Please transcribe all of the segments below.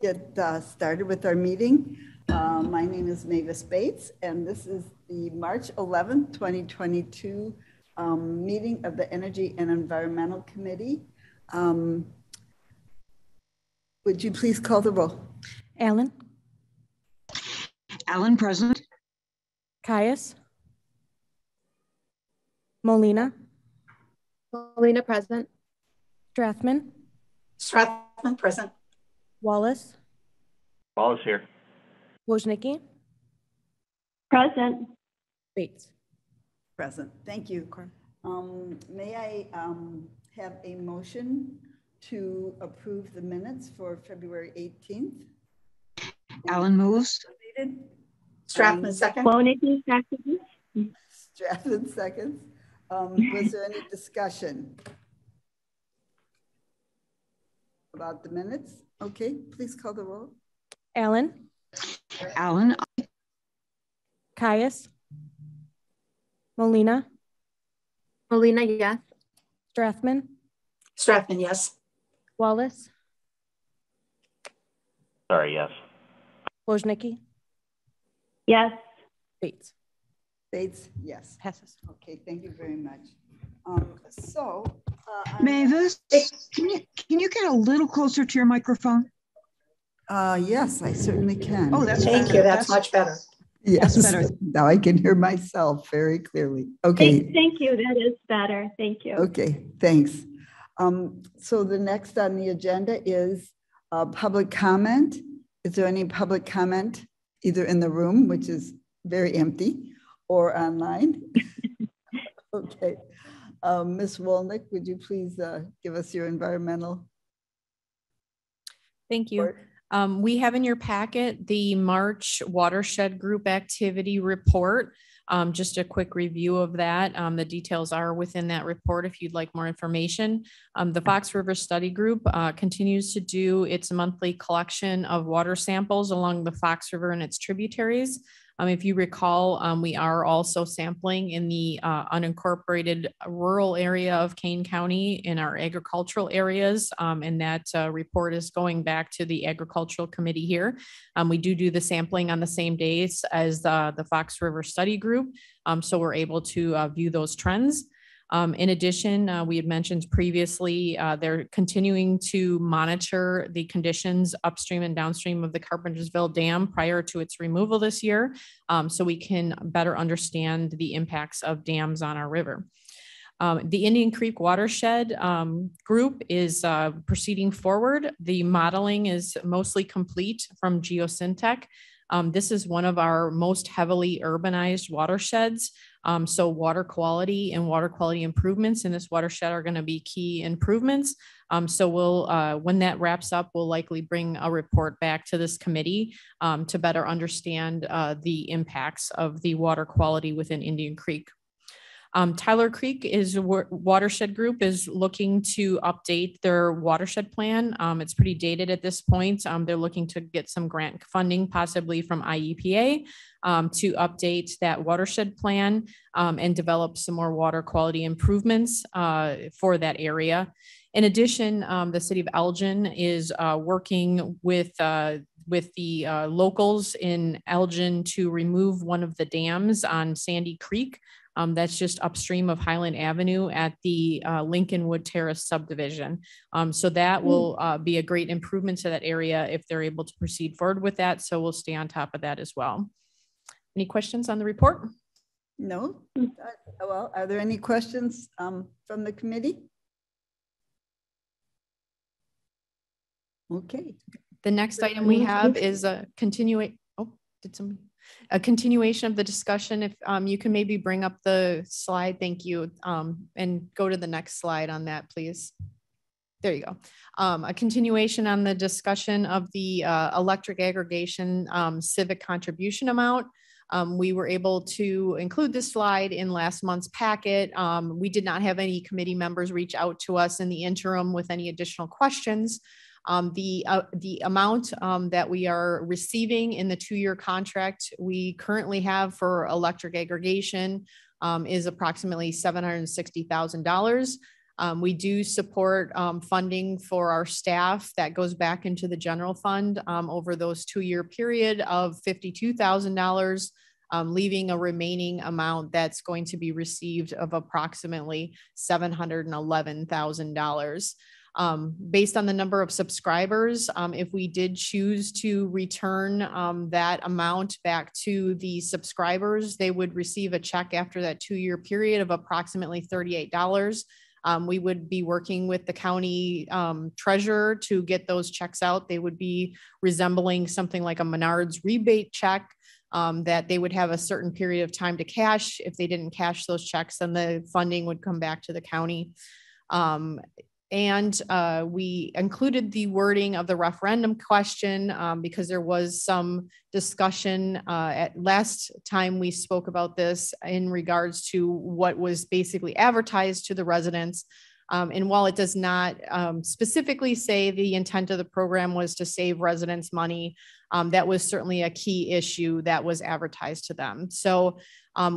get started with our meeting. My name is Mavis Bates, and this is the March 11th, 2022 meeting of the Energy and Environmental Committee. Would you please call the roll? Allen. Allen, present. Caius. Molina. Molina, present. Strathman. Strathman, present. Wallace. Wallace here. Wojnicki. Present. Bates. Present. Thank you. May I have a motion to approve the minutes for February 18th? Allen moves. Strathman, second. Wojnicki, second. Strathman, seconds. Was there any discussion about the minutes? Okay, please call the roll. Allen. Allen. Caius. Molina. Molina, yes. Strathman. Strathman, yes. Wallace. Sorry, yes. Wojnicki. Yes. Bates. Bates, yes. Passes. Okay, thank you very much. Mavis, can you get a little closer to your microphone? Yes, I certainly can. Oh, that's Thank better. you. That's much better. Yes, that's better. Now I can hear myself very clearly. Okay. Thank you. That is better. Thank you. Okay, thanks. So the next on the agenda is public comment. Is there any public comment either in the room, which is very empty, or online? Okay. Ms. Wolnick, would you please give us your environmental? Thank you. report? We have in your packet the March Watershed Group Activity Report. Just a quick review of that. The details are within that report if you'd like more information. The Fox River Study Group continues to do its monthly collection of water samples along the Fox River and its tributaries. If you recall, we are also sampling in the unincorporated rural area of Kane County in our agricultural areas, and that report is going back to the Agricultural Committee here. We do the sampling on the same days as the Fox River Study Group, so we're able to view those trends. In addition, we had mentioned previously, they're continuing to monitor the conditions upstream and downstream of the Carpentersville Dam prior to its removal this year, so we can better understand the impacts of dams on our river. The Indian Creek Watershed Group is proceeding forward. The modeling is mostly complete from Geosyntec. This is one of our most heavily urbanized watersheds. So water quality and water quality improvements in this watershed are going to be key improvements. So we'll, when that wraps up, we'll likely bring a report back to this committee to better understand the impacts of the water quality within Indian Creek. Tyler Creek is watershed group is looking to update their watershed plan. It's pretty dated at this point. They're looking to get some grant funding, possibly from IEPA, to update that watershed plan and develop some more water quality improvements for that area. In addition, the city of Elgin is working with the locals in Elgin to remove one of the dams on Sandy Creek. That's just upstream of Highland Avenue at the Lincolnwood Terrace subdivision. So that will be a great improvement to that area if they're able to proceed forward with that. So we'll stay on top of that as well. Any questions on the report? No. Well, are there any questions from the committee? Okay. The next item we have is a continuation of the discussion. If you can maybe bring up the slide, thank you, and go to the next slide on that, please. There you go. A continuation on the discussion of the electric aggregation civic contribution amount. We were able to include this slide in last month's packet. We did not have any committee members reach out to us in the interim with any additional questions. The amount that we are receiving in the 2-year contract we currently have for electric aggregation is approximately $760,000. We do support funding for our staff that goes back into the general fund over those 2-year period of $52,000, leaving a remaining amount that's going to be received of approximately $711,000. Based on the number of subscribers, if we did choose to return that amount back to the subscribers, they would receive a check after that 2-year period of approximately $38. We would be working with the county treasurer to get those checks out. They would be resembling something like a Menards rebate check that they would have a certain period of time to cash. If they didn't cash those checks, then the funding would come back to the county. We included the wording of the referendum question because there was some discussion at last time we spoke about this in regards to what was basically advertised to the residents. And while it does not specifically say the intent of the program was to save residents money, that was certainly a key issue that was advertised to them. So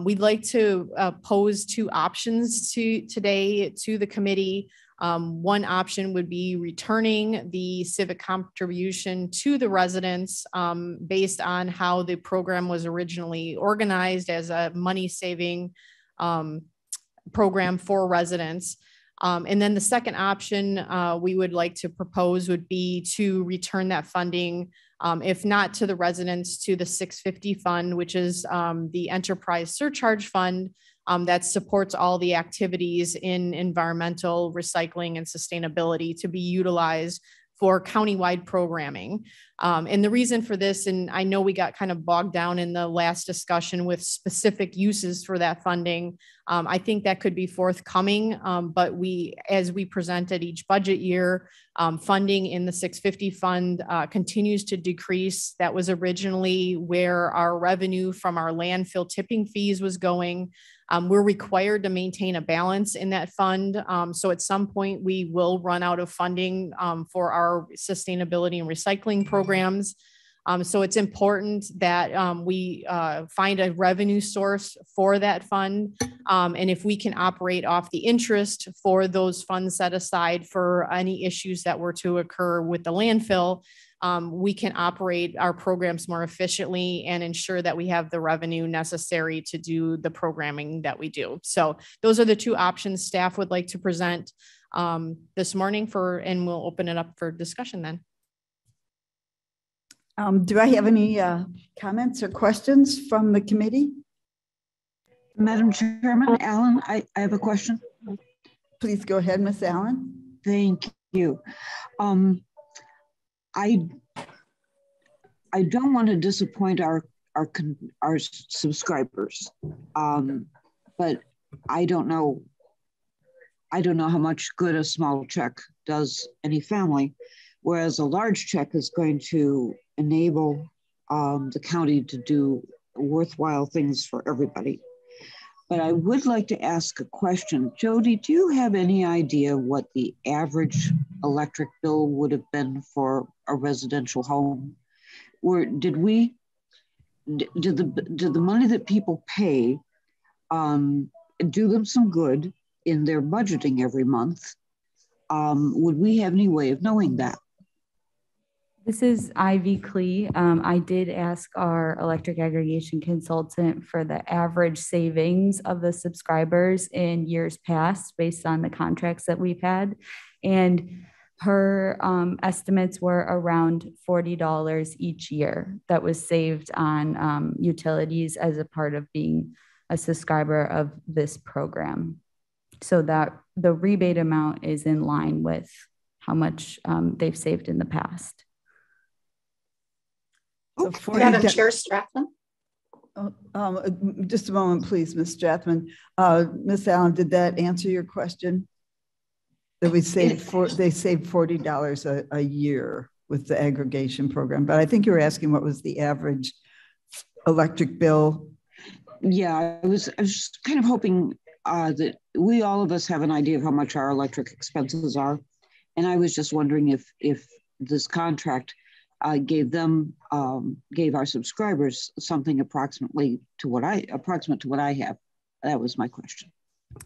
we'd like to pose 2 options today to the committee. One option would be returning the civic contribution to the residents based on how the program was originally organized as a money-saving program for residents. And then the second option we would like to propose would be to return that funding, if not to the residents, to the 650 fund, which is the enterprise surcharge fund that supports all the activities in environmental recycling and sustainability to be utilized for countywide programming. And the reason for this, and I know we got kind of bogged down in the last discussion with specific uses for that funding. I think that could be forthcoming, but as we presented each budget year, funding in the 650 fund continues to decrease. That was originally where our revenue from our landfill tipping fees was going. We're required to maintain a balance in that fund. So at some point we will run out of funding for our sustainability and recycling programs. So it's important that we find a revenue source for that fund. And if we can operate off the interest for those funds set aside for any issues that were to occur with the landfill, we can operate our programs more efficiently and ensure that we have the revenue necessary to do the programming that we do. So those are the 2 options staff would like to present this morning and we'll open it up for discussion then. Do I have any comments or questions from the committee? Madam Chairman, Alan, I have a question. Please go ahead, Ms. Allen. Thank you. I don't want to disappoint our subscribers, but I don't know how much good a small check does any family, whereas a large check is going to enable the county to do worthwhile things for everybody. But I would like to ask a question. Jody, do you have any idea what the average electric bill would have been for a residential home? Or did the money that people pay do them some good in their budgeting every month? Would we have any way of knowing that? This is Ivy Klee. I did ask our electric aggregation consultant for the average savings of the subscribers in years past based on the contracts that we've had. And her estimates were around $40 each year that was saved on utilities as a part of being a subscriber of this program. So that the rebate amount is in line with how much they've saved in the past. So Madam Chair Strathman. Just a moment, please, Ms. Strathman. Ms. Allen, did that answer your question? That they saved $40 a year with the aggregation program, but I think you were asking what was the average electric bill. Yeah, I was just kind of hoping that all of us have an idea of how much our electric expenses are, and I was just wondering if this contract gave our subscribers something approximate to what I have. That was my question.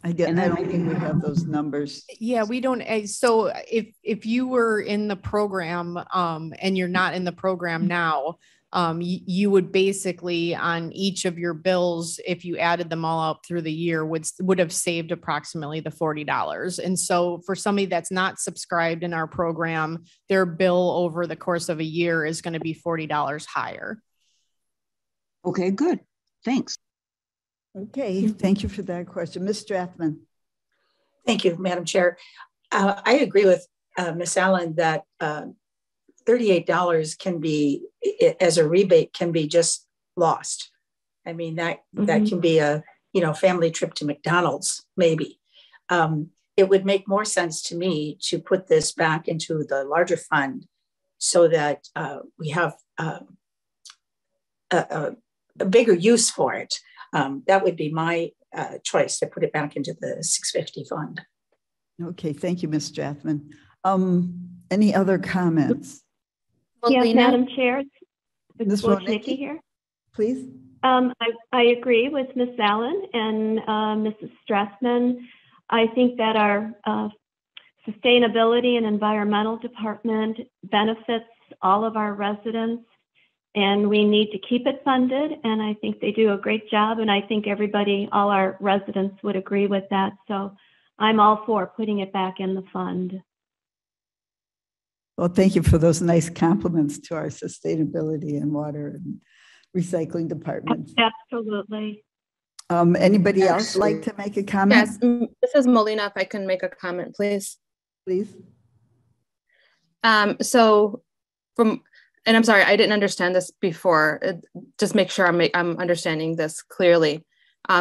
I And then- don't think we have those numbers. Yeah, we don't. So if you were in the program and you're not in the program now, you would basically on each of your bills, if you added them all up through the year, would have saved approximately the $40. And so for somebody that's not subscribed in our program, their bill over the course of a year is going to be $40 higher. Okay, good. Thanks. Okay, thank you for that question. Ms. Strathman. Thank you, Madam Chair. I agree with Ms. Allen that $38 can be, as a rebate, can be just lost. I mean, that can be a family trip to McDonald's, maybe. It would make more sense to me to put this back into the larger fund so that we have a bigger use for it. That would be my choice, to put it back into the 650 fund. Okay, thank you, Ms. Strathman. Any other comments? Yes, Madam Chair. Ms. Nikki here. Please. I agree with Ms. Allen and Mrs. Strathman. I think that our sustainability and environmental department benefits all of our residents, and we need to keep it funded. And I think they do a great job. And I think all our residents would agree with that. So I'm all for putting it back in the fund. Well, thank you for those nice compliments to our sustainability and water and recycling departments. Absolutely. Anybody else like to make a comment? Yes, this is Molina. If I can make a comment, please. Please. And I'm sorry, I didn't understand this before. Just make sure I'm understanding this clearly.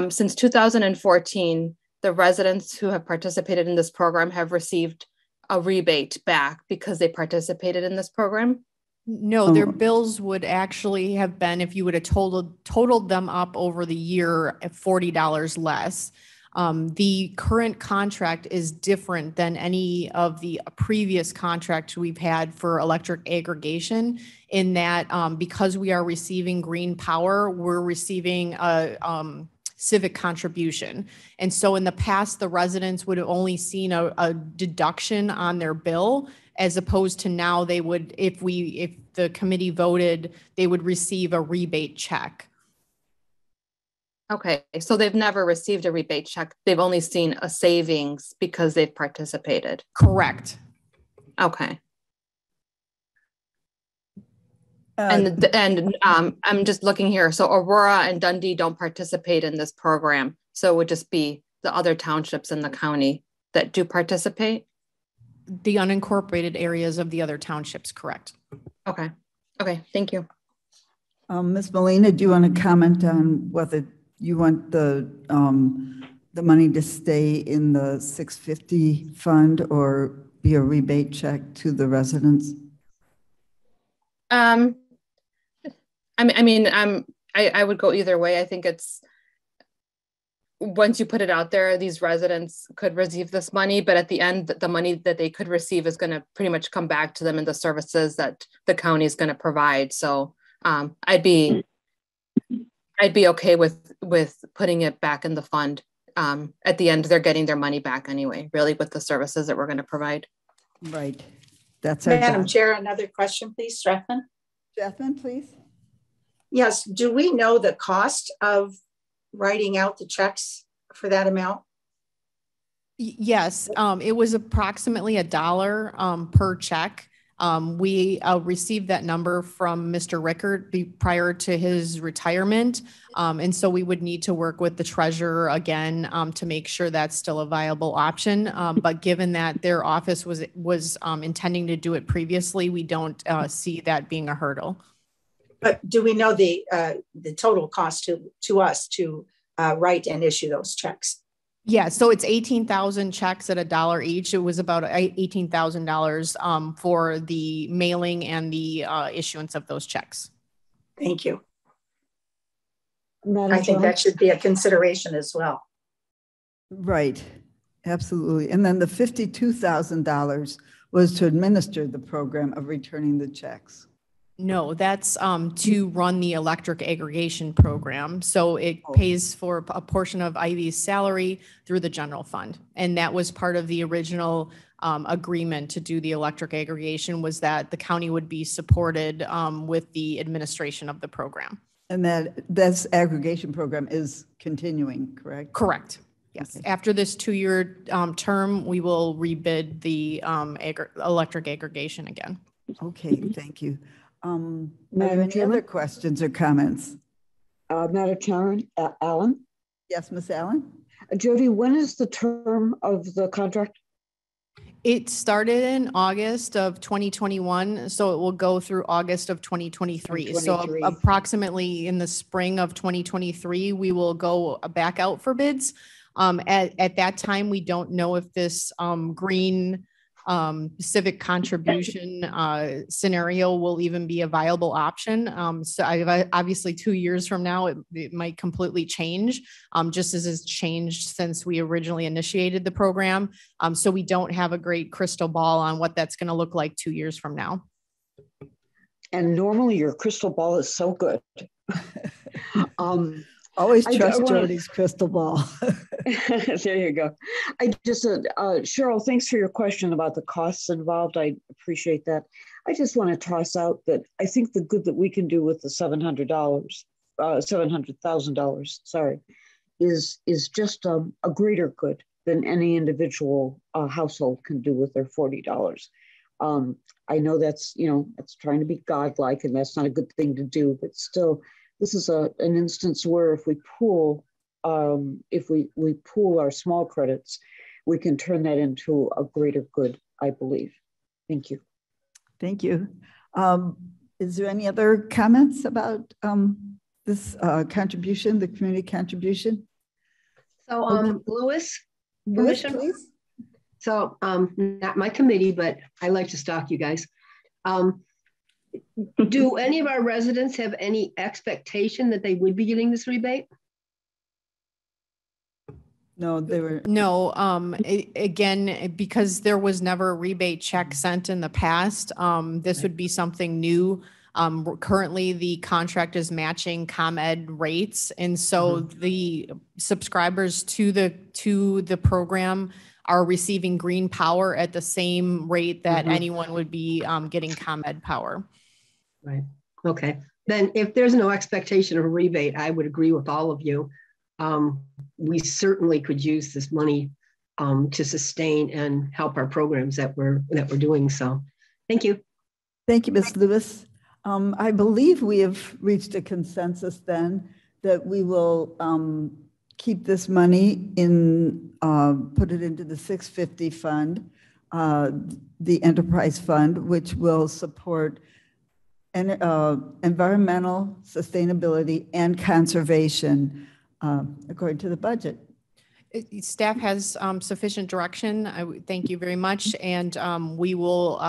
Since 2014, the residents who have participated in this program have received a rebate back because they participated in this program? No, their bills would actually have been, if you would have totaled them up over the year, at $40 less. The current contract is different than any of the previous contracts we've had for electric aggregation, in that because we are receiving green power, we're receiving a civic contribution. And so in the past, the residents would have only seen a deduction on their bill, as opposed to now they would, if the committee voted, they would receive a rebate check. Okay, so they've never received a rebate check. They've only seen a savings because they've participated. Correct. Okay. I'm just looking here. So Aurora and Dundee don't participate in this program. So it would just be the other townships in the county that do participate? The unincorporated areas of the other townships, correct. Okay. Okay, thank you. Ms. Molina, do you want to comment on whether you want the money to stay in the 650 fund or be a rebate check to the residents? I would go either way. I think it's, once you put it out there, these residents could receive this money, but at the end, the money that they could receive is going to pretty much come back to them in the services that the county is going to provide. So I'd be okay with putting it back in the fund. At the end, they're getting their money back anyway, really, with the services that we're going to provide. Right. That's our Madam job. Chair, another question, please, Strathman. Strathman, please. Yes, do we know the cost of writing out the checks for that amount? Yes, it was approximately $1 per check. We received that number from Mr. Rickard prior to his retirement. And so we would need to work with the treasurer again to make sure that's still a viable option. But given that their office was intending to do it previously, we don't see that being a hurdle. But do we know the total cost to us to write and issue those checks? Yeah, so it's 18,000 checks at $1 each. It was about $18,000 for the mailing and the issuance of those checks. Thank you. Madam I think that should be a consideration as well. Right, absolutely. And then the $52,000 was to administer the program of returning the checks. No, that's to run the electric aggregation program. So it pays for a portion of Ivy's salary through the general fund. And that was part of the original agreement to do the electric aggregation, was that the county would be supported with the administration of the program. And this aggregation program is continuing, correct? Correct. Yes. Okay. After this 2-year term, we will rebid the electric aggregation again. Okay, thank you. Are there any other questions or comments? Madam Chairman, Allen? Yes, Ms. Allen? Jody, when is the term of the contract? It started in August of 2021, so it will go through August of 2023. So approximately in the spring of 2023, we will go back out for bids. At that time, we don't know if this green civic contribution scenario will even be a viable option. So obviously 2 years from now, it might completely change, just as it's changed since we originally initiated the program. So we don't have a great crystal ball on what that's going to look like 2 years from now. And normally your crystal ball is so good. Always trust Jody's crystal ball. There you go. I just, Cheryl, thanks for your question about the costs involved. I appreciate that. I just want to toss out that I think the good that we can do with the $700,000, sorry, is just a greater good than any individual household can do with their $40. I know that's, it's trying to be godlike, and that's not a good thing to do, but still, this is an instance where if we pool, we pool our small credits, we can turn that into a greater good, I believe. Thank you. Thank you. Is there any other comments about this contribution, the community contribution? So, Louis, permission, please. So, not my committee, but I like to stalk you guys. Do any of our residents have any expectation that they would be getting this rebate? No, they were. No, again, because there was never a rebate check sent in the past, this would be something new. Currently, the contract is matching ComEd rates. And so the subscribers to the program are receiving green power at the same rate that anyone would be getting ComEd power. Right. Okay. Then if there's no expectation of a rebate, I would agree with all of you. We certainly could use this money to sustain and help our programs that we're doing. So thank you. Thank you, Ms. Lewis. I believe we have reached a consensus then that we will keep this money in, put it into the 650 fund, the enterprise fund, which will support environmental sustainability and conservation according to the budget. Staff has sufficient direction. I thank you very much. And we will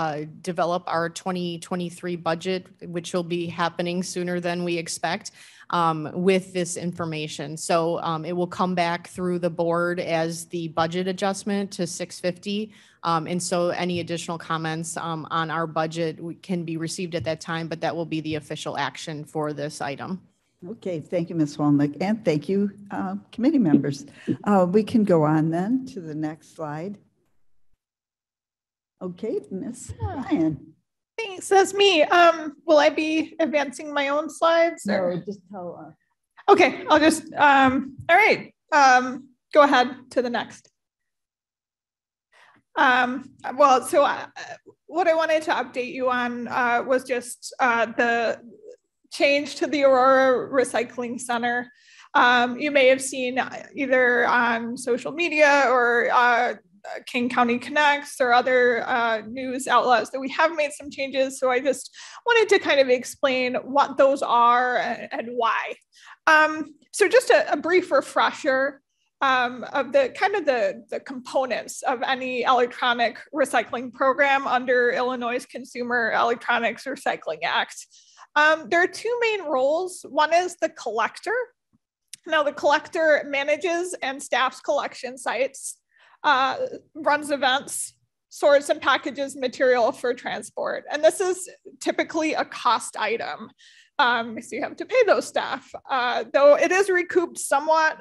develop our 2023 budget, which will be happening sooner than we expect, with this information. So it will come back through the board as the budget adjustment to 650. And so any additional comments on our budget can be received at that time, but that will be the official action for this item. Okay, thank you, Ms. Walnick, and thank you, committee members. We can go on then to the next slide. Okay, Ms. Ryan. Thanks, that's me. Will I be advancing my own slides? Or? No, just tell us. Okay, I'll just, all right, go ahead to the next. Well, so what I wanted to update you on was just the change to the Aurora Recycling Center. You may have seen either on social media or King County Connects or other news outlets that we have made some changes. So I just wanted to kind of explain what those are and why. So just a brief refresher of the kind of the components of any electronic recycling program under Illinois' Consumer Electronics Recycling Act. There are two main roles. One is the collector. Now the collector manages and staffs collection sites, runs events, sorts and packages material for transport. And this is typically a cost item. So you have to pay those staff, though it is recouped somewhat.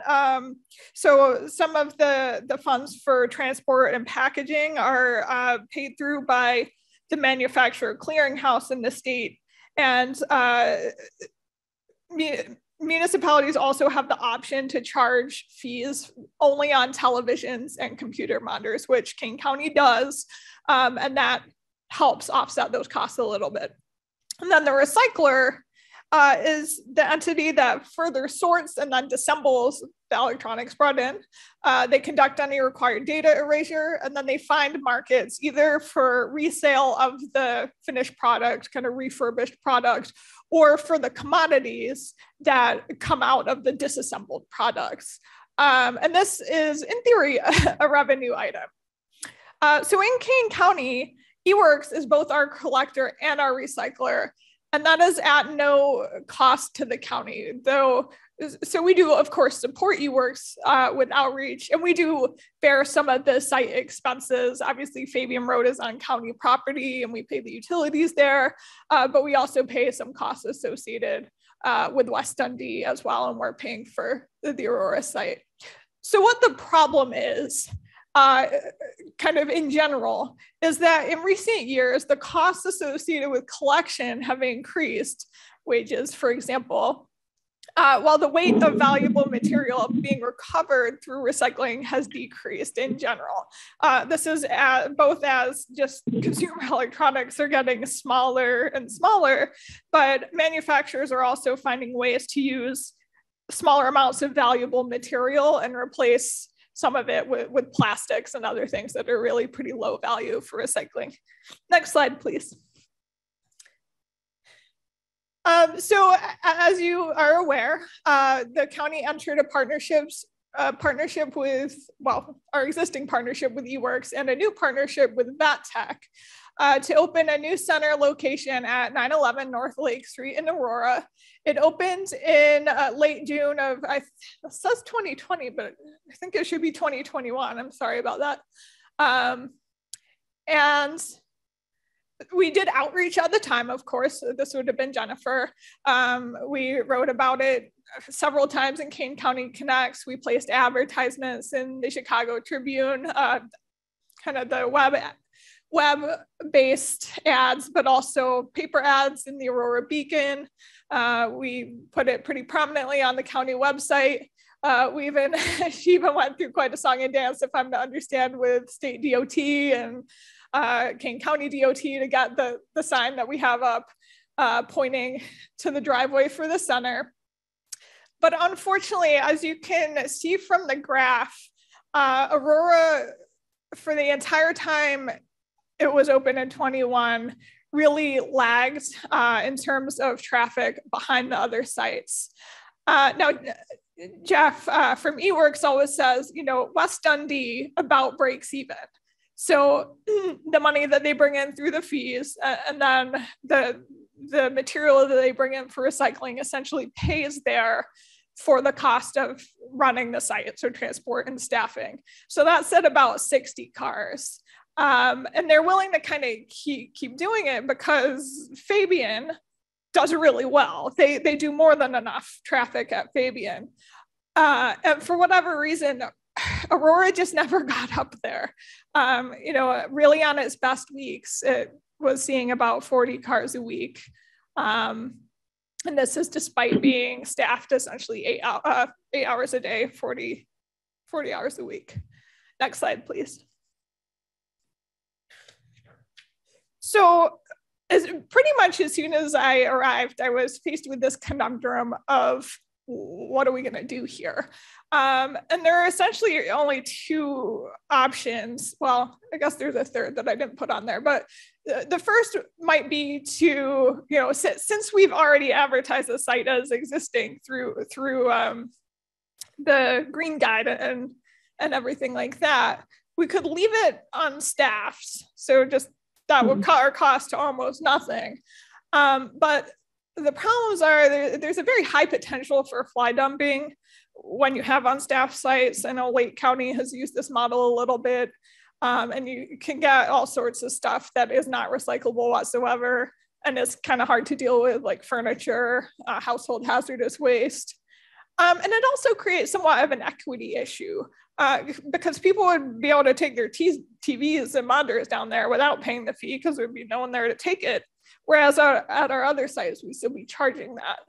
So some of the funds for transport and packaging are paid through by the manufacturer clearinghouse in the state. And municipalities also have the option to charge fees only on televisions and computer monitors, which Kane County does. And that helps offset those costs a little bit. And then the recycler is the entity that further sorts and then disassembles the electronics brought in. They conduct any required data erasure, and then they find markets either for resale of the finished product, kind of refurbished product, or for the commodities that come out of the disassembled products. And this is, in theory, a revenue item. So in Kane County, EVRAC is both our collector and our recycler, and that is at no cost to the county, though. So we do, of course, support EVRAC with outreach, and we do bear some of the site expenses. Obviously, Fabian Road is on county property, and we pay the utilities there, but we also pay some costs associated with West Dundee as well, and we're paying for the Aurora site. So what the problem is, kind of in general, is that in recent years, the costs associated with collection have increased. Wages, for example, while the weight of valuable material being recovered through recycling has decreased in general. This is both as just consumer electronics are getting smaller and smaller, but manufacturers are also finding ways to use smaller amounts of valuable material and replace some of it with plastics and other things that are really pretty low value for recycling. Next slide, please. So as you are aware, the county entered a partnership with, well, our existing partnership with EVRAC and a new partnership with VATTech to open a new center location at 911 North Lake Street in Aurora. It opened in late June of, it says 2020, but I think it should be 2021. I'm sorry about that. And we did outreach at the time, of course. This would have been Jennifer. We wrote about it several times in Kane County Connects. We placed advertisements in the Chicago Tribune, kind of the web-based ads, but also paper ads in the Aurora Beacon. We put it pretty prominently on the county website. She even went through quite a song and dance, if I'm to understand, with state DOT and Kane County DOT to get the sign that we have up pointing to the driveway for the center. But unfortunately, as you can see from the graph, Aurora, for the entire time it was open in 21, really lagged in terms of traffic behind the other sites. Now, Jeff from EVRAC always says, you know, West Dundee about breaks even. So the money that they bring in through the fees and then the material that they bring in for recycling essentially pays there for the cost of running the site, so transport and staffing. So that's at about 60 cars. And they're willing to kind of keep doing it because Fabian does really well. They do more than enough traffic at Fabian. And for whatever reason, Aurora just never got up there. You know, really on its best weeks, it was seeing about 40 cars a week. And this is despite being staffed essentially 8 hours a day, 40 hours a week. Next slide, please. So pretty much as soon as I arrived, I was faced with this conundrum of what are we gonna do here? And there are essentially only two options. Well, I guess there's a third that I didn't put on there, but the first might be to, you know, since we've already advertised the site as existing through the green guide and everything like that, we could leave it unstaffed. So just that would cut our cost to almost nothing. But the problems are there's a very high potential for fly dumping when you have unstaffed sites. I know Lake County has used this model a little bit. And you can get all sorts of stuff that is not recyclable whatsoever. And it's kind of hard to deal with, like furniture, household hazardous waste. And it also creates somewhat of an equity issue because people would be able to take their TVs and monitors down there without paying the fee because there'd be no one there to take it. Whereas at our other sites, we still be charging that.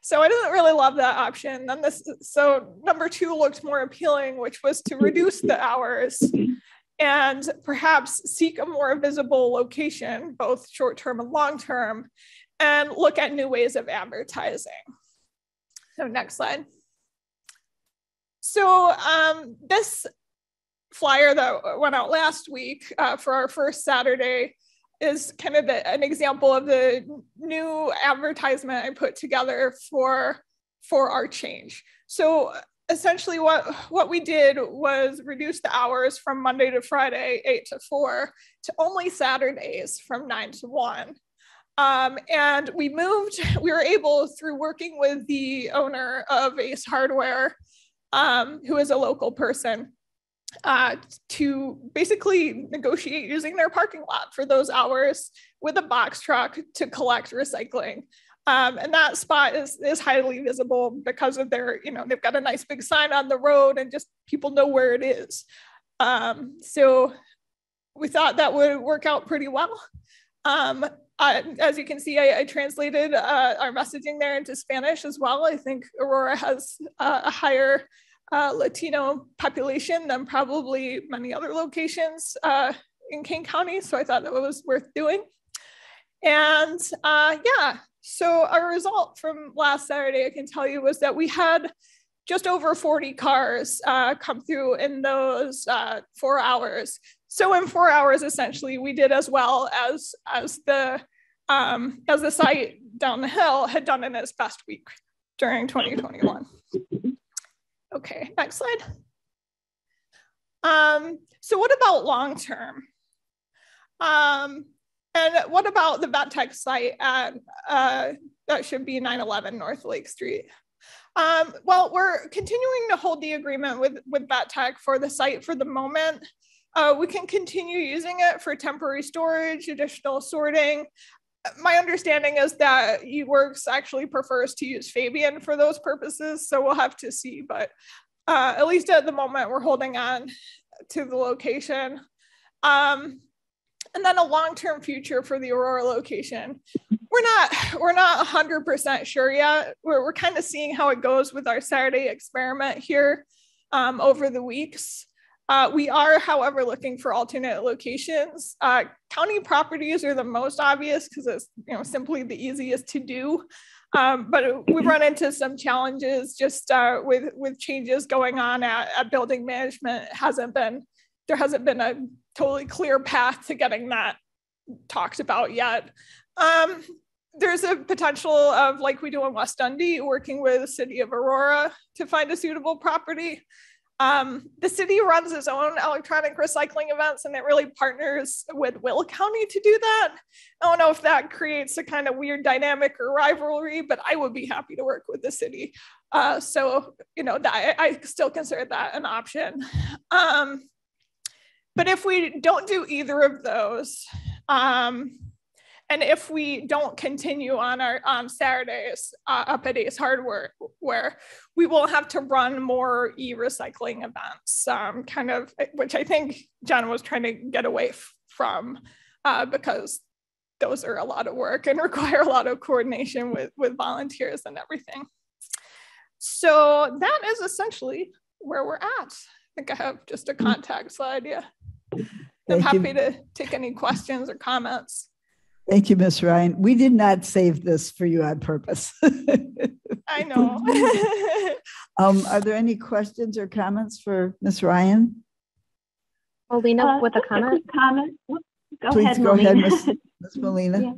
So I didn't really love that option. Then so number 2 looked more appealing, which was to reduce the hours and perhaps seek a more visible location, both short-term and long-term, and look at new ways of advertising. So next slide. So this flyer that went out last week for our first Saturday is kind of an example of the new advertisement I put together for our change. So essentially what we did was reduce the hours from Monday to Friday, 8 to 4, to only Saturdays from 9 to 1. And we were able, through working with the owner of Ace Hardware, who is a local person, to basically negotiate using their parking lot for those hours with a box truck to collect recycling. And that spot is highly visible because of their, they've got a nice big sign on the road and just people know where it is. So we thought that would work out pretty well. As you can see, I translated our messaging there into Spanish as well. I think Aurora has a higher Latino population than probably many other locations in King County. So I thought that was worth doing. And yeah, so our result from last Saturday, I can tell you, was that we had just over 40 cars come through in those 4 hours. So in 4 hours, essentially, we did as well as the site down the hill had done in its best week during 2021. Okay, next slide. So what about long term? And what about the VetTech site at, that should be 911 North Lake Street? Well, we're continuing to hold the agreement with VetTech for the site for the moment. We can continue using it for temporary storage, additional sorting. My understanding is that eWorks actually prefers to use Fabian for those purposes, so we'll have to see, but at least at the moment, we're holding on to the location. And then a long-term future for the Aurora location. We're not 100% sure yet. We're kind of seeing how it goes with our Saturday experiment here over the weeks. We are, however, looking for alternate locations. County properties are the most obvious because it's simply the easiest to do. But we've run into some challenges just with changes going on at building management. There hasn't been a totally clear path to getting that talked about yet. There's a potential of, like we do in West Dundee, working with the city of Aurora to find a suitable property. The city runs its own electronic recycling events, and it really partners with Will County to do that. I don't know if that creates a kind of weird dynamic or rivalry, but I would be happy to work with the city. So, I still consider that an option. But if we don't do either of those, and if we don't continue on our Saturdays up at Ace Hardware, where we will have to run more e-recycling events, which I think Jen was trying to get away from because those are a lot of work and require a lot of coordination with volunteers and everything. So that is essentially where we're at. I think I have just a contact slide, yeah. I'm happy to take any questions or comments. Thank you, Ms. Ryan. We did not save this for you on purpose. I know. Are there any questions or comments for Ms. Ryan? Molina with a comment. Please go ahead, Ms. Molina.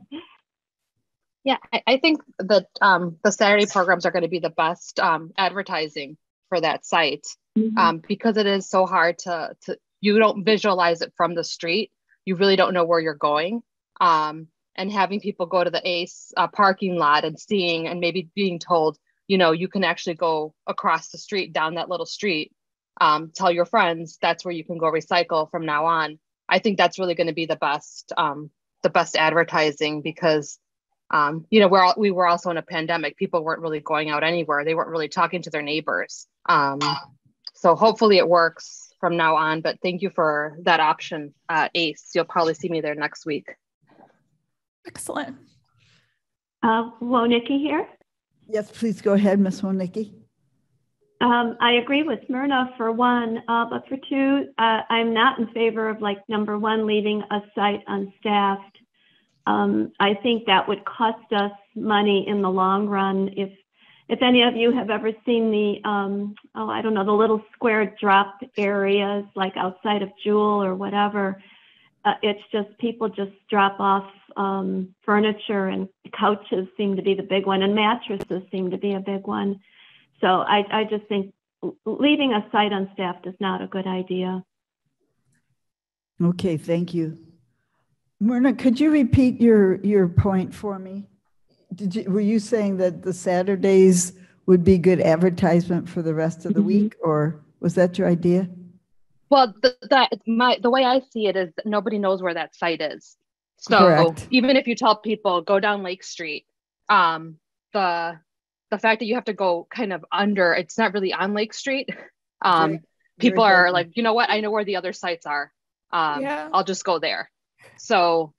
Yeah, I think that the Saturday programs are going to be the best advertising for that site because it is so hard to you don't visualize it from the street. You really don't know where you're going. And having people go to the Ace parking lot and seeing and maybe being told, you can actually go across the street down that little street tell your friends that's where you can go recycle from now on. I think that's really going to be the best advertising, because we were also in a pandemic. People weren't really going out anywhere. They weren't really talking to their neighbors. So hopefully it works from now on, but thank you for that option, Ace. You'll probably see me there next week. Excellent. Wonicky here. Yes, please go ahead, Ms. Wonicky. I agree with Myrna for one, but for two, I'm not in favor of, like, number one, leaving a site unstaffed. I think that would cost us money in the long run. If any of you have ever seen the, I don't know, the little square drop areas like outside of Jewel or whatever, it's just people just drop off furniture, and couches seem to be the big one, and mattresses seem to be a big one. So I just think leaving a site unstaffed is not a good idea. Okay, thank you. Myrna, could you repeat your point for me? Were you saying that the Saturdays would be good advertisement for the rest of the week, or was that your idea? Well, the way I see it is that nobody knows where that site is. So Correct. Even if you tell people go down Lake Street, the fact that you have to go kind of under, it's not really on Lake Street. People are like, you know what? I know where the other sites are. I'll just go there. So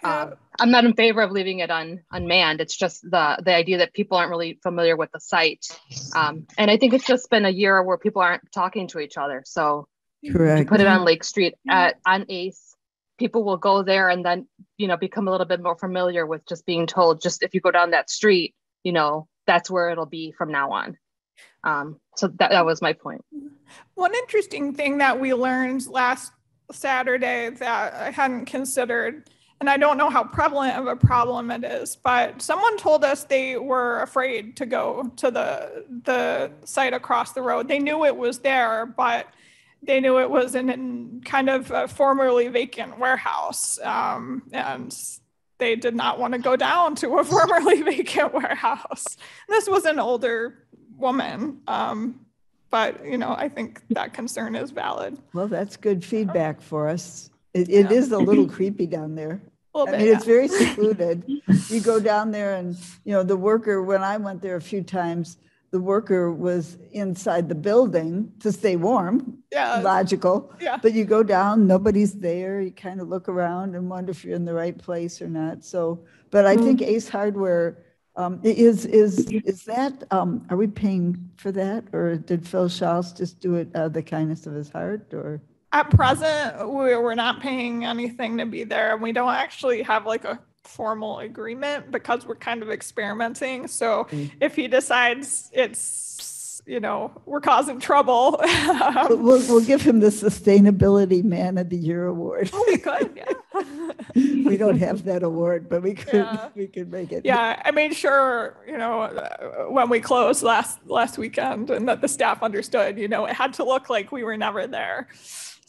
I'm not in favor of leaving it unmanned. It's just the idea that people aren't really familiar with the site. And I think it's just been a year where people aren't talking to each other. So correct. You put it on Lake Street on Ace, people will go there and then, become a little bit more familiar with just being told, just if you go down that street, that's where it'll be from now on. So that was my point. One interesting thing that we learned last Saturday that I hadn't considered, and I don't know how prevalent of a problem it is, but someone told us they were afraid to go to the site across the road. They knew it was there, but they knew it was in kind of a formerly vacant warehouse, and they did not want to go down to a formerly vacant warehouse. This was an older woman, but I think that concern is valid. Well, that's good feedback for us. It is a little creepy down there. It's very secluded. You go down there and, the worker, when I went there a few times, the worker was inside the building to stay warm. Yeah. Logical. Yeah. But you go down, nobody's there. You kind of look around and wonder if you're in the right place or not. So, but I think Ace Hardware, is that, are we paying for that? Or did Phil Schaus just do it out of the kindness of his heart, or? At present, we're not paying anything to be there. And we don't actually have like a formal agreement because we're kind of experimenting. So if he decides it's, we're causing trouble. we'll give him the Sustainability Man of the Year award. Oh, we could, yeah. We don't have that award, but we could make it. Yeah, I made sure, when we closed last weekend and that the staff understood, it had to look like we were never there.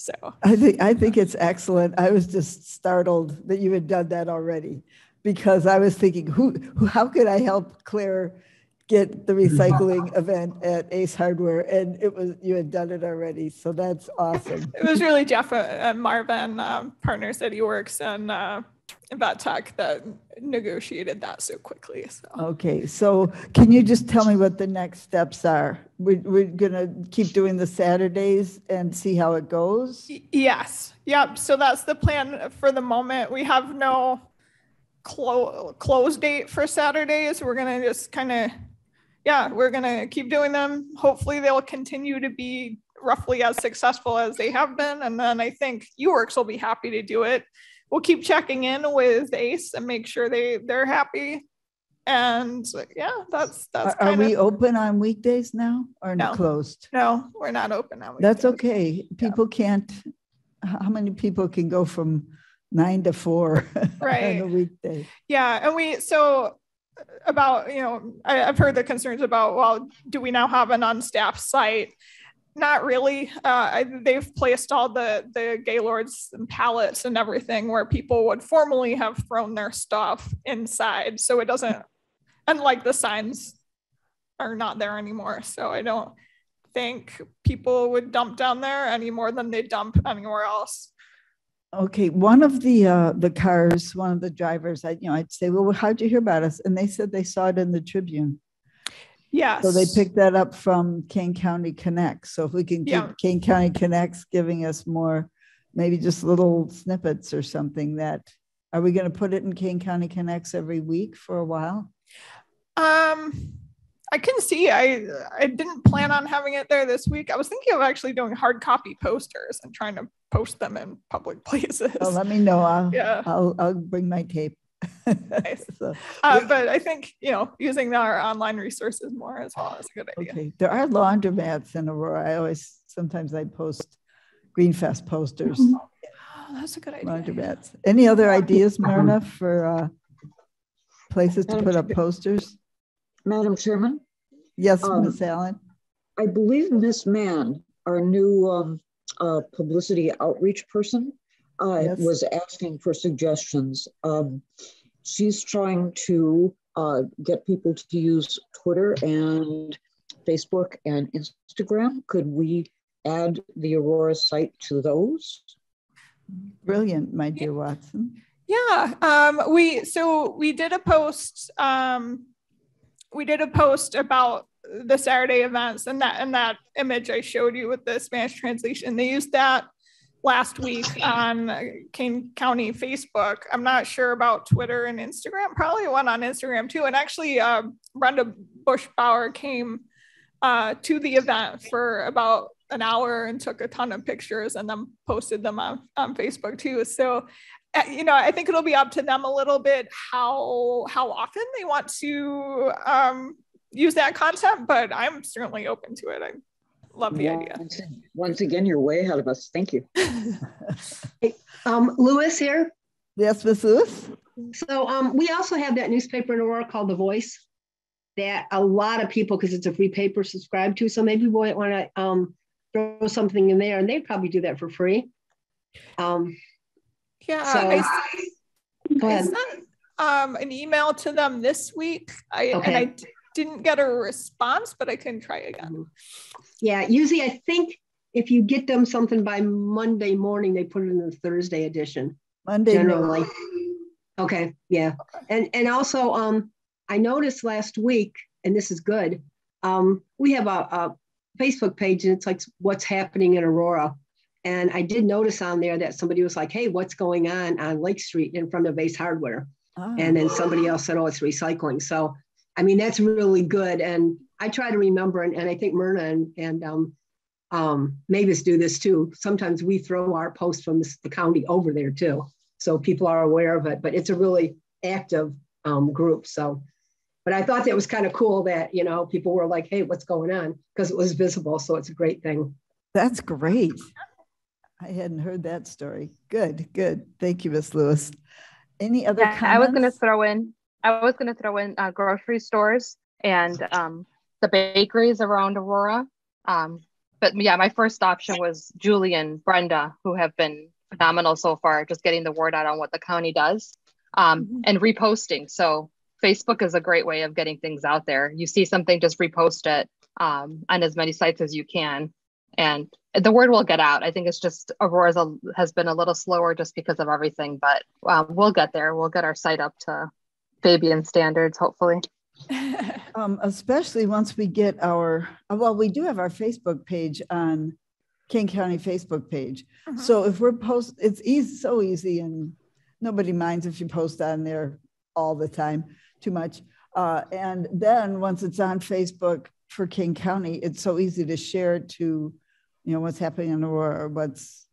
So I think it's excellent. I was just startled that you had done that already, because I was thinking, how could I help Claire get the recycling event at Ace Hardware? And you had done it already. So that's awesome. It was really Jeff and Marvin, partner City Works and Vet Tech, that negotiated that so quickly. So. Okay, so can you just tell me what the next steps are? We're gonna keep doing the Saturdays and see how it goes? Yes, yep, so that's the plan for the moment. We have no close date for Saturdays. We're gonna just we're gonna keep doing them. Hopefully they'll continue to be roughly as successful as they have been. And then I think UWorks will be happy to do it. We'll keep checking in with ACE and make sure they're happy. And that's Are we open on weekdays now or no, closed? No, we're not open on weekdays. That's okay. People can't, how many people can go from 9 to 4 right. on a weekday? Yeah, and about, I've heard the concerns about, well, do we now have an unstaffed site? Not really. They've placed all the Gaylords and pallets and everything where people would formerly have thrown their stuff inside. So it doesn't, unlike the signs are not there anymore. So I don't think people would dump down there any more than they dump anywhere else. Okay, one of the cars, one of the drivers, I'd say, well, how'd you hear about us? And they said they saw it in the Tribune. Yes. So they picked that up from Kane County Connects. So if we can keep Kane County Connects giving us more, maybe just little snippets or something that, are we going to put it in Kane County Connects every week for a while? I can see, I didn't plan on having it there this week. I was thinking of actually doing hard copy posters and trying to post them in public places. Oh, let me know. I'll bring my tape. Nice. But I think, using our online resources more as well is a good idea. Okay. There are laundromats in Aurora. Sometimes I post Greenfest posters. Oh, that's a good idea. Laundromats. Any other ideas, Myrna, for places to put up posters? Madam Chairman? Yes, Ms. Allen. I believe Miss Mann, our new publicity outreach person, was asking for suggestions. She's trying to get people to use Twitter and Facebook and Instagram. Could we add the Aurora site to those? Brilliant, my dear Watson. Yeah, we did a post. We did a post about the Saturday events, and that image I showed you with the Spanish translation. They used that last week on Kane County Facebook. I'm not sure about Twitter and Instagram. Probably one on Instagram too. And actually, Brenda Bushbauer came to the event for about an hour and took a ton of pictures and then posted them on Facebook too. So, I think it'll be up to them a little bit how often they want to use that content, but I'm certainly open to it. I love the idea. Once again, you're way ahead of us. Thank you. Hey, Lewis here. Yes, Miss Lewis. So we also have that newspaper in Aurora called The Voice that a lot of people, because it's a free paper, subscribe to. So maybe we might want to throw something in there, and they'd probably do that for free. Yeah, go ahead. I sent an email to them this week. And I didn't get a response, but I can try again. Yeah, usually I think if you get them something by Monday morning, they put it in the Thursday edition. Monday generally. Okay, yeah. And also I noticed last week, and this is good, we have a Facebook page, and it's like what's happening in Aurora. And I did notice on there that somebody was like, hey, what's going on Lake Street in front of Ace Hardware? Oh. And then somebody else said, oh, it's recycling. So, I mean, that's really good. And I try to remember, and I think Myrna and Mavis do this too. Sometimes we throw our posts from the county over there too. So people are aware of it, but it's a really active group. So, but I thought that was kind of cool that, people were like, hey, what's going on? Because it was visible. So it's a great thing. That's great. I hadn't heard that story. Good. Thank you, Miss Lewis. Any other comments? I was going to throw in grocery stores and the bakeries around Aurora. But yeah, my first option was Julie and Brenda, who have been phenomenal so far, just getting the word out on what the county does and reposting. So Facebook is a great way of getting things out there. You see something, just repost it on as many sites as you can. And the word will get out. I think it's just Aurora has been a little slower just because of everything, but we'll get there. We'll get our site up to Fabian standards, hopefully. Especially once we get we do have our Facebook page on Kane County Facebook page. Mm-hmm. So if we're it's so easy, and nobody minds if you post on there all the time too much. And then once it's on Facebook for Kane County, it's so easy to share it to, what's happening in Aurora, or what's,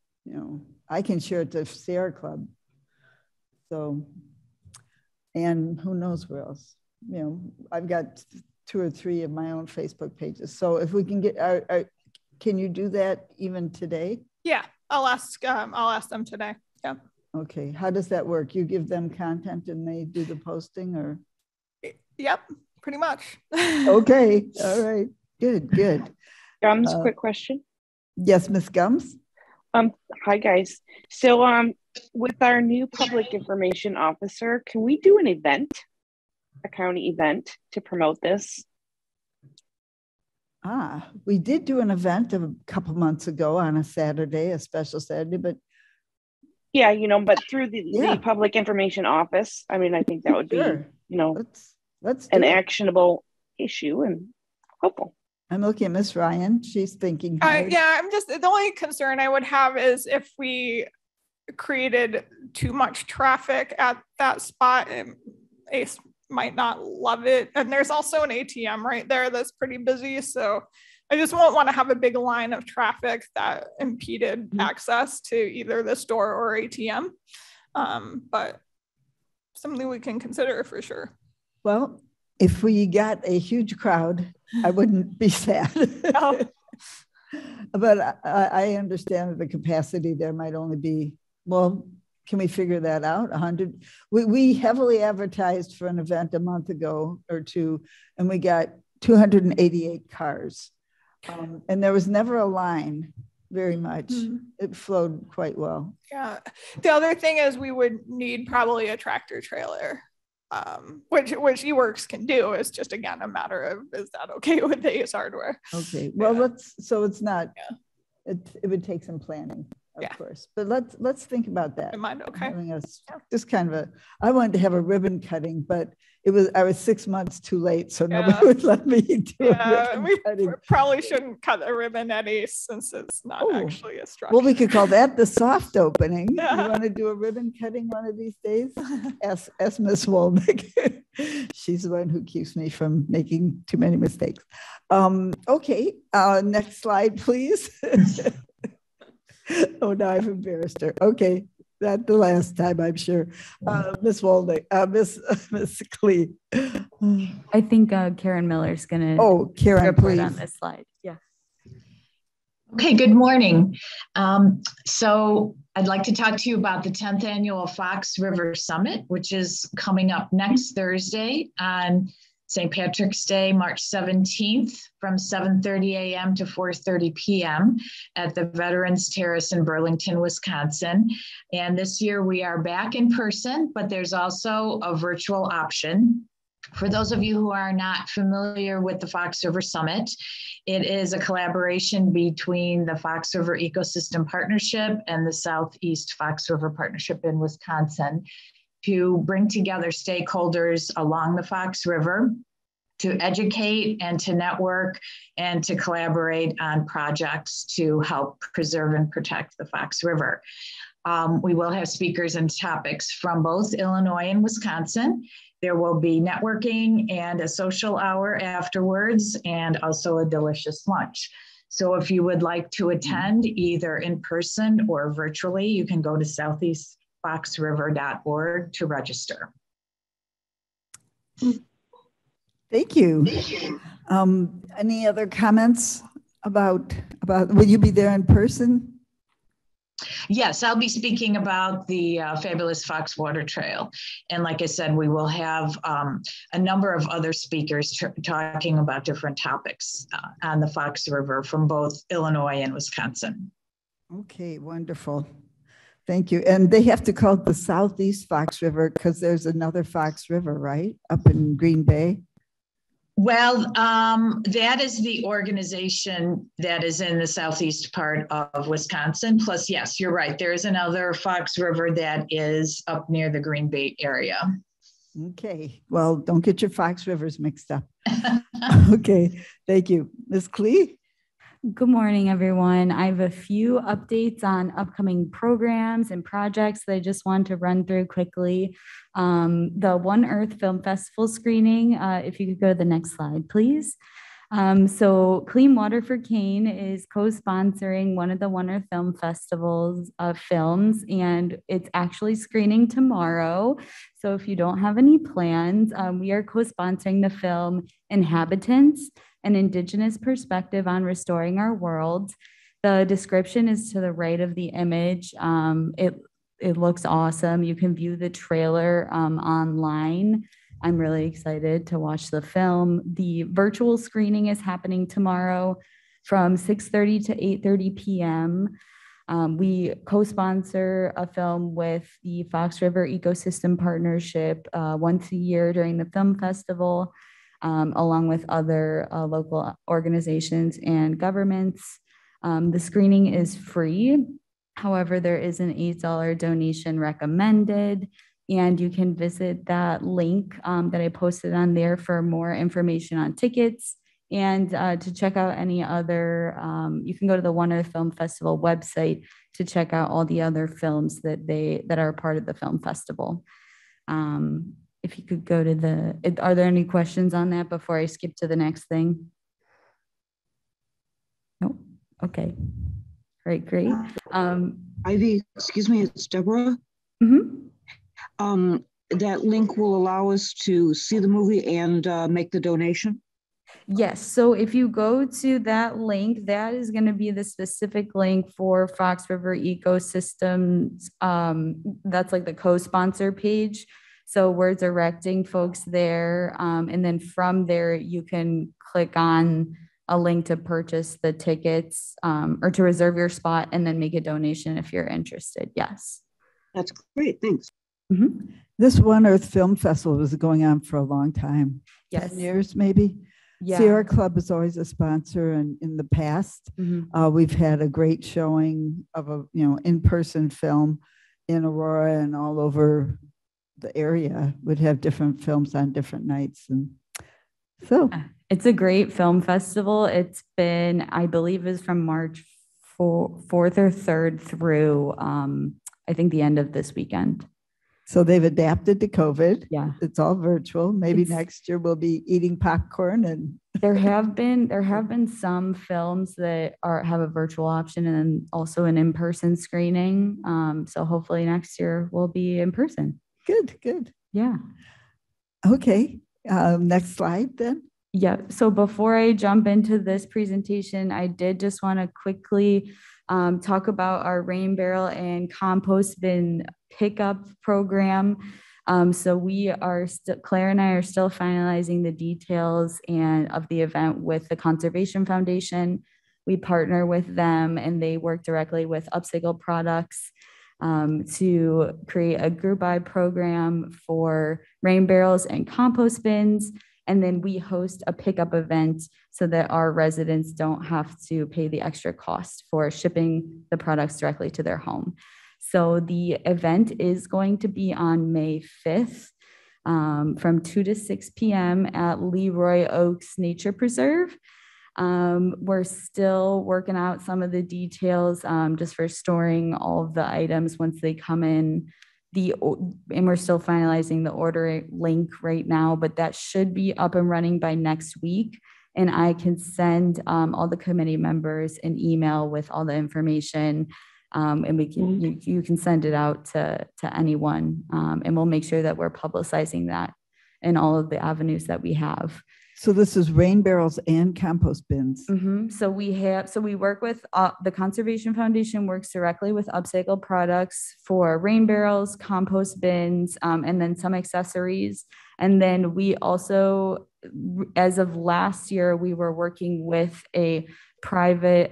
I can share it to Sierra Club. So, and who knows where else, I've got 2 or 3 of my own Facebook pages. So if we can get, can you do that even today? Yeah, I'll ask them today. Yeah. Okay. How does that work? You give them content and they do the posting, or? Yep, pretty much. Okay. All right. Good. Gums, quick question. Yes, Miss Gums. Hi guys. So with our new public information officer, can we do an event, a county event, to promote this? We did do an event a couple months ago on a Saturday, a special Saturday, but yeah, but through the public information office, I mean, I think that would be, let's an actionable issue and helpful. I'm looking at Miss Ryan. She's thinking hard. Yeah, I'm just, the only concern I would have is if we created too much traffic at that spot, ACE might not love it. And there's also an ATM right there that's pretty busy. So I just won't want to have a big line of traffic that impeded access to either the store or ATM. But something we can consider for sure. Well, if we got a huge crowd, I wouldn't be sad. But I understand that the capacity there might only be, well, can we figure that out? 100. We heavily advertised for an event a month ago or two, and we got 288 cars. And there was never a line very much. It flowed quite well. Yeah. The other thing is we would need probably a tractor trailer, which EVRAC can do. It's just, again, a matter of, is that okay with the ACE hardware? Okay. Well, so it's not, it would take some planning. Of course, but let's think about that. Okay. Having us just kind of I wanted to have a ribbon cutting, but I was 6 months too late, so nobody would let me do a ribbon cutting. We probably shouldn't cut a ribbon at ACE since it's not actually a structure. Well, we could call that the soft opening. You want to do a ribbon cutting one of these days? Ask Miss Wolnick. She's the one who keeps me from making too many mistakes. Okay, next slide, please. Oh, no, I've embarrassed her. Okay, not the last time, I'm sure. Miss Wolnick, Miss Klee. I think Karen Miller's going to Karen, report please. on this slide. Yeah. Okay, good morning. So I'd like to talk to you about the 10th Annual Fox River Summit, which is coming up next Thursday on St. Patrick's Day, March 17th from 7:30 a.m. to 4:30 p.m. at the Veterans Terrace in Burlington, Wisconsin. And this year we are back in person, but there's also a virtual option. For those of you who are not familiar with the Fox River Summit, it is a collaboration between the Fox River Ecosystem Partnership and the Southeast Fox River Partnership in Wisconsin, to bring together stakeholders along the Fox River to educate and to network and to collaborate on projects to help preserve and protect the Fox River. We will have speakers and topics from both Illinois and Wisconsin. There will be networking and a social hour afterwards, and also a delicious lunch. So if you would like to attend either in person or virtually, you can go to southeastfoxriver.org to register. Thank you. Any other comments about, will you be there in person? Yes, I'll be speaking about the fabulous Fox Water Trail. And like I said, we will have a number of other speakers talking about different topics on the Fox River from both Illinois and Wisconsin. Okay, wonderful. Thank you. And they have to call it the Southeast Fox River because there's another Fox River, right? Up in Green Bay. Well, that is the organization that is in the southeast part of Wisconsin. Plus, yes, you're right. There is another Fox River that is up near the Green Bay area. Okay. Well, don't get your Fox Rivers mixed up. Okay. Thank you. Ms. Klee? Good morning, everyone. I have a few updates on upcoming programs and projects that I just want to run through quickly. The One Earth Film Festival screening, if you could go to the next slide, please. So Clean Water for Kane is co-sponsoring one of the One Earth Film Festivals films, and it's actually screening tomorrow. So if you don't have any plans, we are co-sponsoring the film Inhabitants, an Indigenous perspective on restoring our world. The description is to the right of the image. It looks awesome. You can view the trailer online. I'm really excited to watch the film. The virtual screening is happening tomorrow from 6:30 to 8:30 p.m. We co-sponsor a film with the Fox River Ecosystem Partnership once a year during the film festival. along with other local organizations and governments. The screening is free. However, there is an $8 donation recommended, and you can visit that link that I posted on there for more information on tickets and to check out any other, you can go to the One Earth Film Festival website to check out all the other films that are part of the film festival. If you could go to are there any questions on that before I skip to the next thing? No? Okay. Great. Ivy, excuse me, it's Deborah. Mm-hmm. That link will allow us to see the movie and make the donation? Yes. So if you go to that link, that is going to be the specific link for Fox River Ecosystems. That's like the co-sponsor page. So we're directing folks there. And then from there, you can click on a link to purchase the tickets or to reserve your spot and then make a donation if you're interested. Yes. That's great. Thanks. Mm-hmm. This One Earth Film Festival was going on for a long time. Yes. 10 years maybe. Yeah. Sierra Club is always a sponsor, and in the past, we've had a great showing of a in-person film in Aurora and all over the area. Would have different films on different nights, and so it's a great film festival. It's been, I believe, is from March 4th or 3rd through I think the end of this weekend. So they've adapted to COVID. Yeah. It's all virtual. Maybe next year we'll be eating popcorn. And there have been some films that have a virtual option and also an in-person screening. So hopefully next year we'll be in person. Good. Yeah. Okay. Next slide then. Yeah. So before I jump into this presentation, I did just want to quickly talk about our rain barrel and compost bin pickup program. So we are Claire and I are still finalizing the details of the event with the Conservation Foundation. We partner with them and they work directly with Upcycle Products to create a group buy program for rain barrels and compost bins. And then we host a pickup event so that our residents don't have to pay the extra cost for shipping the products directly to their home. So the event is going to be on May 5th from 2 to 6 p.m. at Leroy Oaks Nature Preserve. We're still working out some of the details just for storing all of the items once they come in. And we're still finalizing the order link right now, but that should be up and running by next week. And I can send all the committee members an email with all the information, and we can you can send it out to anyone, and we'll make sure that we're publicizing that in all of the avenues that we have. So this is rain barrels and compost bins. So we work with the Conservation Foundation works directly with Upcycle Products for rain barrels, compost bins, and then some accessories. And then we also, as of last year, we were working with a private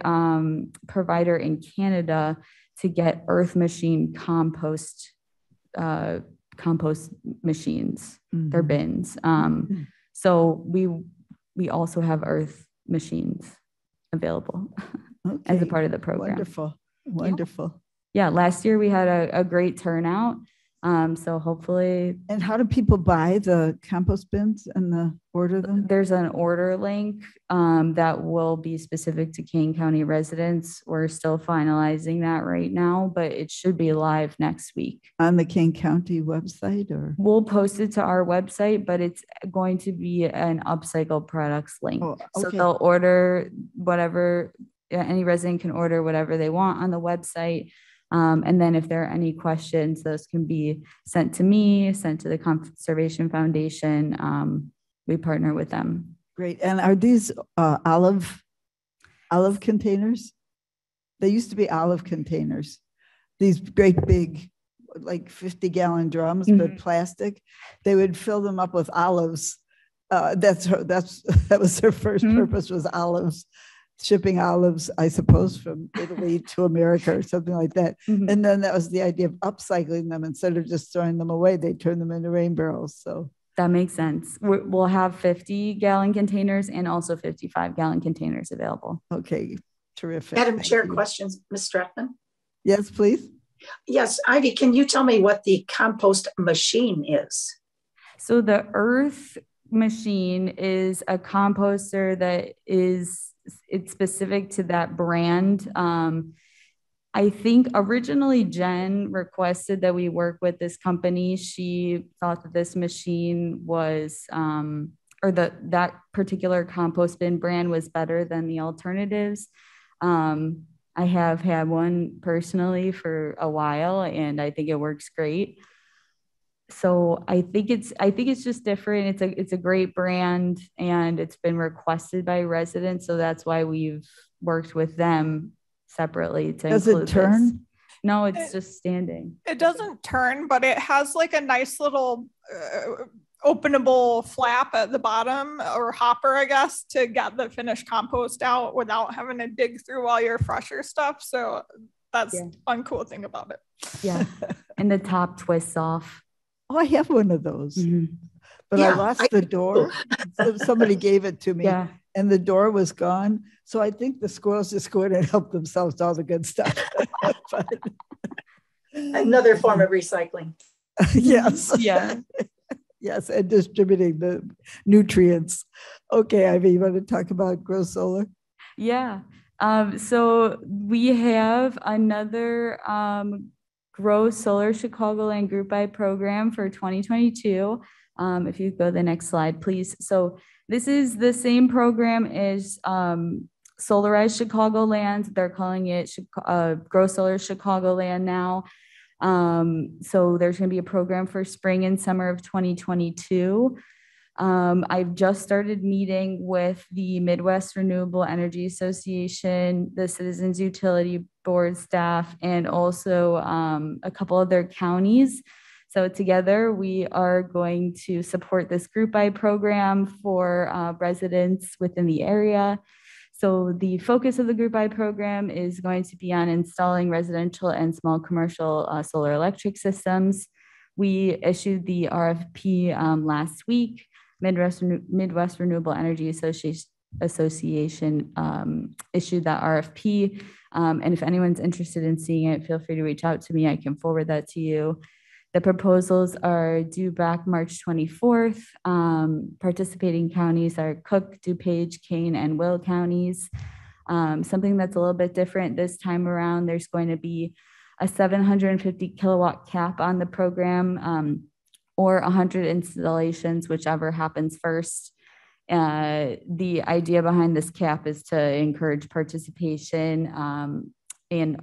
provider in Canada to get Earth Machine compost machines, their bins. So we also have Earth machines available as a part of the program. Wonderful. Yeah, last year we had a great turnout. So hopefully. And how do people buy the compost bins and order them? There's an order link that will be specific to Kane County residents. We're still finalizing that right now, but it should be live next week. On the Kane County website, or? We'll post it to our website, but it's going to be an Upcycle Products link. Oh, okay. So they'll order whatever, any resident can order whatever they want on the website. And then if there are any questions, those can be sent to me, sent to the Conservation Foundation. We partner with them. Great. And are these olive containers? They used to be olive containers. These great big, like 50-gallon drums, but plastic. They would fill them up with olives. That was their first purpose, was olives. Shipping olives, I suppose, from Italy to America or something like that. And then that was the idea of upcycling them. Instead of just throwing them away, they turn them into rain barrels. So That makes sense. We'll have 50-gallon containers and also 55-gallon containers available. Okay, terrific. Madam Thank Chair, you. questions, Ms. Strathman? Yes, please. Yes, Ivy, can you tell me what the compost machine is? So the Earth machine is a composter that it's specific to that brand. I think originally Jen requested that we work with this company. She thought that this machine was, or that particular compost bin brand was better than the alternatives. I have had one personally for a while, and I think it works great. So I think it's just different. It's a great brand, and it's been requested by residents. So that's why we've worked with them separately to Does include it turn? this. No, it's just standing. It doesn't turn, but it has like a nice little openable flap at the bottom, or hopper, I guess, to get the finished compost out without having to dig through all your fresher stuff. So that's one cool thing about it. Yeah. And the top twists off. Oh, I have one of those, but Yeah, I lost the door. Somebody gave it to me, and the door was gone. So I think the squirrels just go in and help themselves to all the good stuff. Another form of recycling. Yes. Yeah. Yes, and distributing the nutrients. Okay, Ivy, you want to talk about Grow Solar? Yeah. So we have another Grow Solar Chicagoland Group Buy program for 2022. If you go to the next slide, please. So this is the same program as Solarize Chicagoland. They're calling it Grow Solar Chicagoland now. So there's going to be a program for spring and summer of 2022. I've just started meeting with the Midwest Renewable Energy Association, the Citizens Utility Board staff, and also a couple other counties. So together we are going to support this group buy program for residents within the area. So the focus of the group buy program is going to be on installing residential and small commercial solar electric systems. We issued the RFP last week. Midwest Renewable Energy Association issued that RFP. And if anyone's interested in seeing it, feel free to reach out to me. I can forward that to you. The proposals are due back March 24th. Participating counties are Cook, DuPage, Kane, and Will counties. Something that's a little bit different this time around, there's going to be a 750 kilowatt cap on the program, or 100 installations, whichever happens first. The idea behind this cap is to encourage participation, and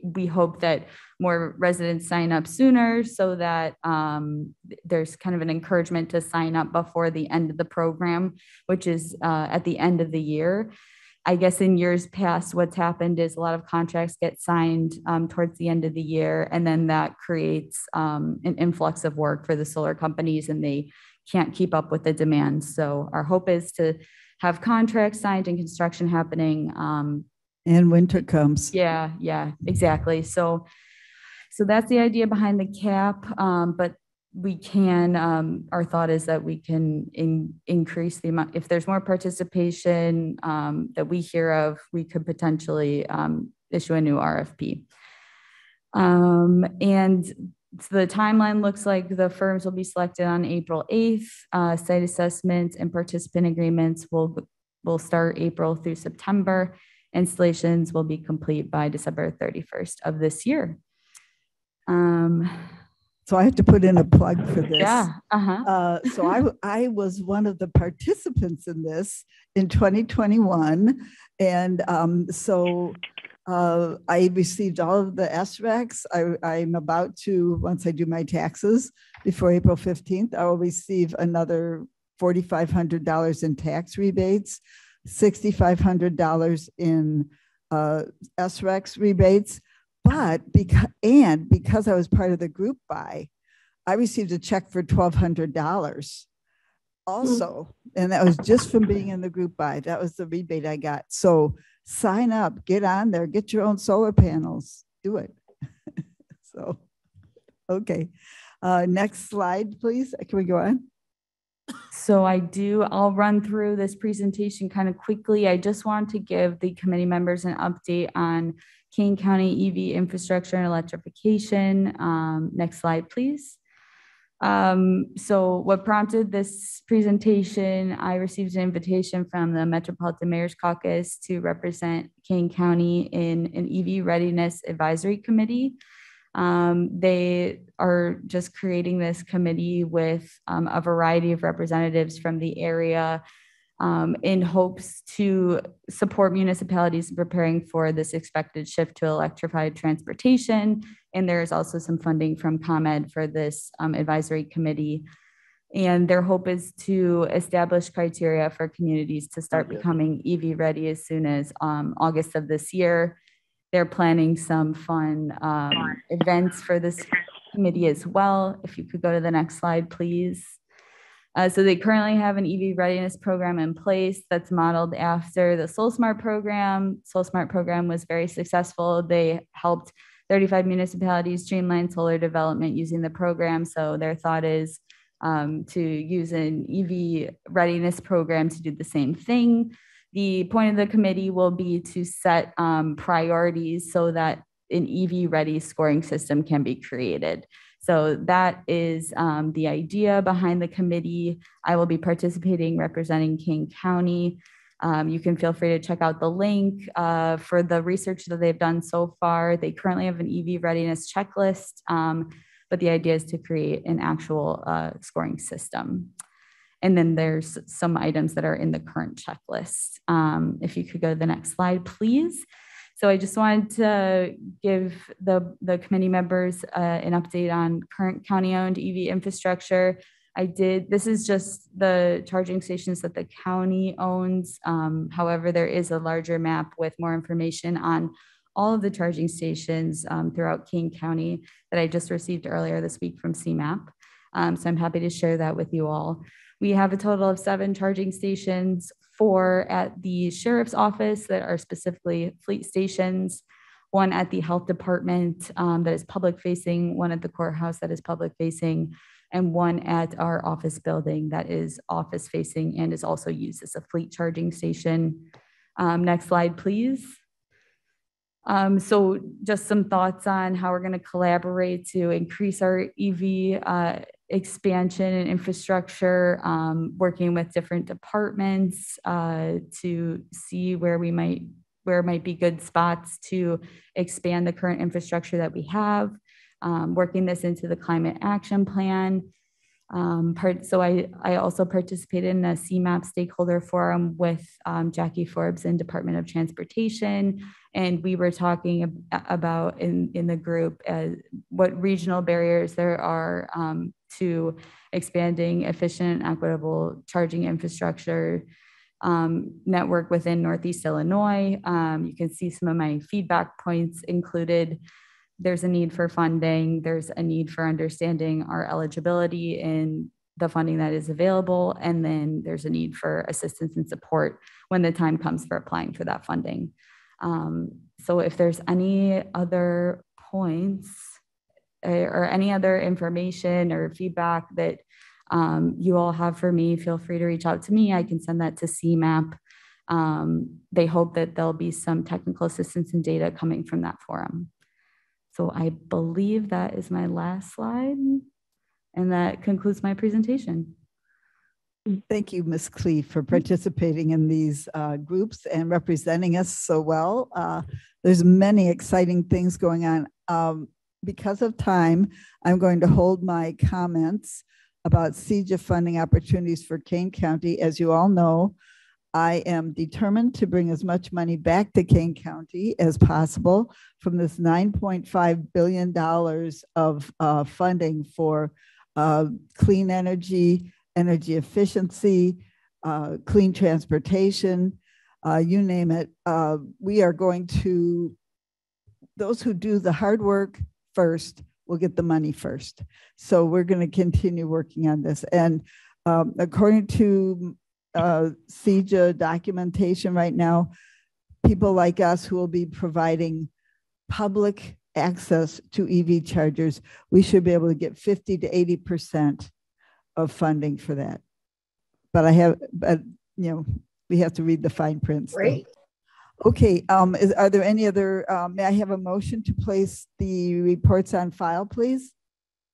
we hope that more residents sign up sooner, so that there's kind of an encouragement to sign up before the end of the program, which is at the end of the year. I guess in years past, what's happened is a lot of contracts get signed towards the end of the year, and then that creates an influx of work for the solar companies, and they can't keep up with the demand. So our hope is to have contracts signed and construction happening. And winter comes. Yeah, exactly. So that's the idea behind the cap. But we can, our thought is that we can increase the amount. If there's more participation that we hear of, we could potentially issue a new RFP. And so the timeline looks like the firms will be selected on April 8th. Site assessments and participant agreements will start April through September. Installations will be complete by December 31st of this year. So I have to put in a plug for this. Yeah. So I was one of the participants in this in 2021. And I received all of the EVRACs. I'm about to, once I do my taxes before April 15th, I will receive another $4,500 in tax rebates, $6,500 in SREX rebates. But because I was part of the group buy, I received a check for $1,200 also. And that was just from being in the group buy. That was the rebate I got. So sign up, get on there, get your own solar panels, do it. So, okay. Next slide, please. Can we go on? I'll run through this presentation kind of quickly. I just want to give the committee members an update on Kane County EV infrastructure and electrification. Next slide, please. So what prompted this presentation, I received an invitation from the Metropolitan Mayor's Caucus to represent Kane County in an EV Readiness Advisory Committee. They are just creating this committee with a variety of representatives from the area in hopes to support municipalities in preparing for this expected shift to electrified transportation. And there's also some funding from ComEd for this advisory committee. And their hope is to establish criteria for communities to start becoming EV ready as soon as August of this year. They're planning some fun events for this committee as well. If you could go to the next slide, please. So they currently have an EV Readiness Program in place that's modeled after the SolSmart program. SolSmart program was very successful. They helped 35 municipalities streamline solar development using the program. So their thought is to use an EV Readiness Program to do the same thing. The point of the committee will be to set priorities so that an EV ready scoring system can be created. So that is the idea behind the committee. I will be participating representing Kane County. You can feel free to check out the link for the research that they've done so far. They currently have an EV readiness checklist, but the idea is to create an actual scoring system. And then there's some items that are in the current checklist. If you could go to the next slide, please. So I just wanted to give the committee members an update on current county-owned EV infrastructure. This is just the charging stations that the county owns. However, there is a larger map with more information on all of the charging stations throughout Kane County that I just received earlier this week from CMAP. So I'm happy to share that with you all. We have a total of 7 charging stations, 4 at the sheriff's office that are specifically fleet stations, 1 at the health department that is public facing, 1 at the courthouse that is public facing, and 1 at our office building that is office facing and is also used as a fleet charging station. Next slide, please. So just some thoughts on how we're going to collaborate to increase our EV expansion and infrastructure, working with different departments to see where might be good spots to expand the current infrastructure that we have, working this into the climate action plan. So I also participated in a CMAP stakeholder forum with Jackie Forbes in Department of Transportation. And we were talking about in the group what regional barriers there are to expanding efficient and equitable charging infrastructure network within Northeast Illinois. You can see some of my feedback points included. There's a need for funding. There's a need for understanding our eligibility in the funding that is available. And then there's a need for assistance and support when the time comes for applying for that funding. So if there's any other points or any other information or feedback that you all have for me, feel free to reach out to me. I can send that to CMAP. They hope that there'll be some technical assistance and data coming from that forum. So I believe that is my last slide, and that concludes my presentation. Thank you, Ms. Klee, for participating in these groups and representing us so well. There's many exciting things going on. Because of time, I'm going to hold my comments about CEJA funding opportunities for Kane County. As you all know, I am determined to bring as much money back to Kane County as possible from this $9.5 billion of funding for clean energy, energy efficiency, clean transportation, you name it. We are going to, those who do the hard work first will get the money first. So we're going to continue working on this. And according to CEJA documentation right now, people like us who will be providing public access to EV chargers, we should be able to get 50 to 80% of funding for that. but we have to read the fine print. Great. Okay, are there any other, may I have a motion to place the reports on file, please?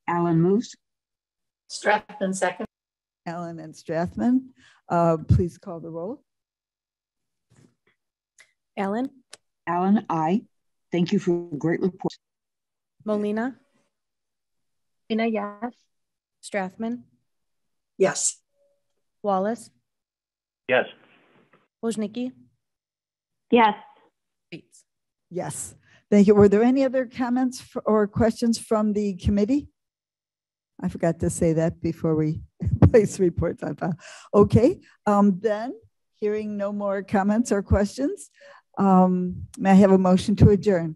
Alan moves. Strathman second. Alan and Strathman, please call the roll. Alan? Alan, aye. Thank you for a great report. Molina? Ina, yes. Strathman? Yes. Wallace? Yes. Woznicki? Yes. Bates? Yes, thank you. Were there any other comments or questions from the committee? I forgot to say that before we place reports on file. Okay, then hearing no more comments or questions, may I have a motion to adjourn?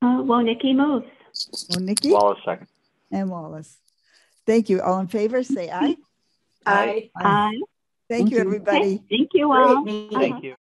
Woznicki moves. Woznicki? Wallace second. And Wallace. Thank you. All in favor, say aye. Aye. Aye. Thank you, everybody. Okay. Thank you all. Great meeting. Thank you.